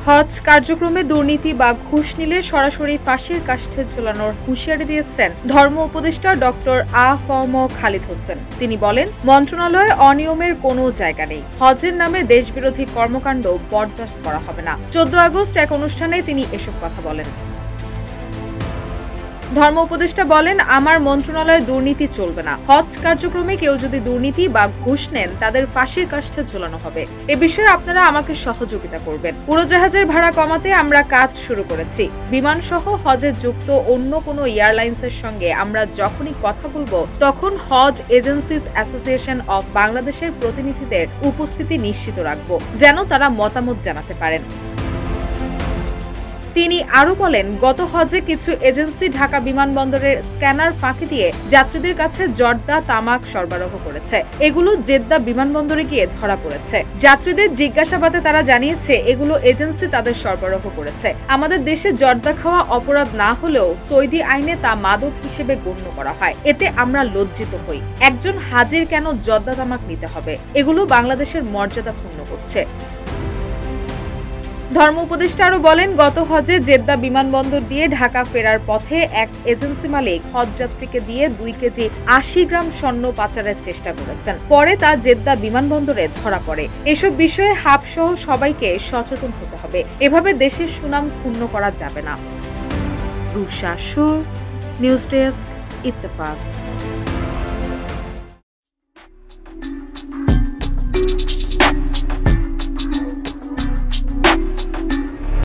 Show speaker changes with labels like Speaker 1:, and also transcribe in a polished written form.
Speaker 1: হজ কার্যক্রমে দুর্নীতি বা ঘুষ নিলে সরাসরি ফাঁসির কাষ্ঠে ঝোলানোর হুঁশিয়ারি দিয়েছেন ধর্ম উপদেষ্টা ডক্টর আ.ফ.ম. খালিদ হোসেন। তিনি বলেন, মন্ত্রণালয়ে অনিয়মের কোনো জায়গা নেই। হজের নামে দেশবিরোধী কর্মকাণ্ড বরদাস্ত করা হবে না। 14 আগস্ট এক অনুষ্ঠানে তিনি এসব কথা বলেন। ধর্ম উপদেষ্টা বলেন, আমার মন্ত্রণালয়ে দুর্নীতি চলবে না। হজ কার্যক্রমে কেউ যদি দুর্নীতি বা ঘুষ নেন তাদের ফাঁসির কাষ্ঠে ঝোলানো হবে। এ বিষয়ে আপনারা আমাকে সহযোগিতা করবেন। উড়োজাহাজের ভাড়া কমাতে আমরা কাজ শুরু করেছি। বিমান সহ হজে যুক্ত অন্য কোনো এয়ারলাইন্সের সঙ্গে আমরা যখনই কথা বলবো তখন হজ এজেন্সিজ অ্যাসোসিয়েশন অফ বাংলাদেশের প্রতিনিধিদের উপস্থিতি নিশ্চিত রাখব, যেন তারা মতামত জানাতে পারেন। তিনি আরো বলেন, গত হজে কিছু এজেন্সি ঢাকা বিমানবন্দরের স্ক্যানার ফাঁকি দিয়ে যাত্রীদের কাছে জর্দা, তামাক সরবরাহ করেছে। এগুলো জেদ্দা বিমানবন্দরে গিয়ে ধরা পড়েছে। যাত্রীদের জিজ্ঞাসাবাদে তারা জানিয়েছে এগুলো এজেন্সি তাদের সরবরাহ করেছে। আমাদের দেশে জর্দা খাওয়া অপরাধ না হলেও সৌদি আইনে তা মাদক হিসেবে গণ্য করা হয়। এতে আমরা লজ্জিত হই। একজন হাজির কেন জর্দা, তামাক নিতে হবে? এগুলো বাংলাদেশের মর্যাদা ক্ষুণ্ণ করছে। ধর্ম উপদেষ্টা আরো বলেন, গত হজে জেদ্দা বিমানবন্দর দিয়ে ঢাকা ফেরার পথে এক এজেন্সি মালিক হজযাত্রীকে দিয়ে 2 কেজি 80 গ্রাম স্বর্ণ পাচারের চেষ্টা করেছেন। পরে তা জেদ্দা বিমানবন্দরে ধরা পড়ে। এসব বিষয়ে হাব সহ সবাইকে সচেতন হতে হবে। এভাবে দেশের সুনাম ক্ষুণ্ণ করা যাবে না। রুশা সুর, নিউজ ডেস্ক, ইত্তেফাক।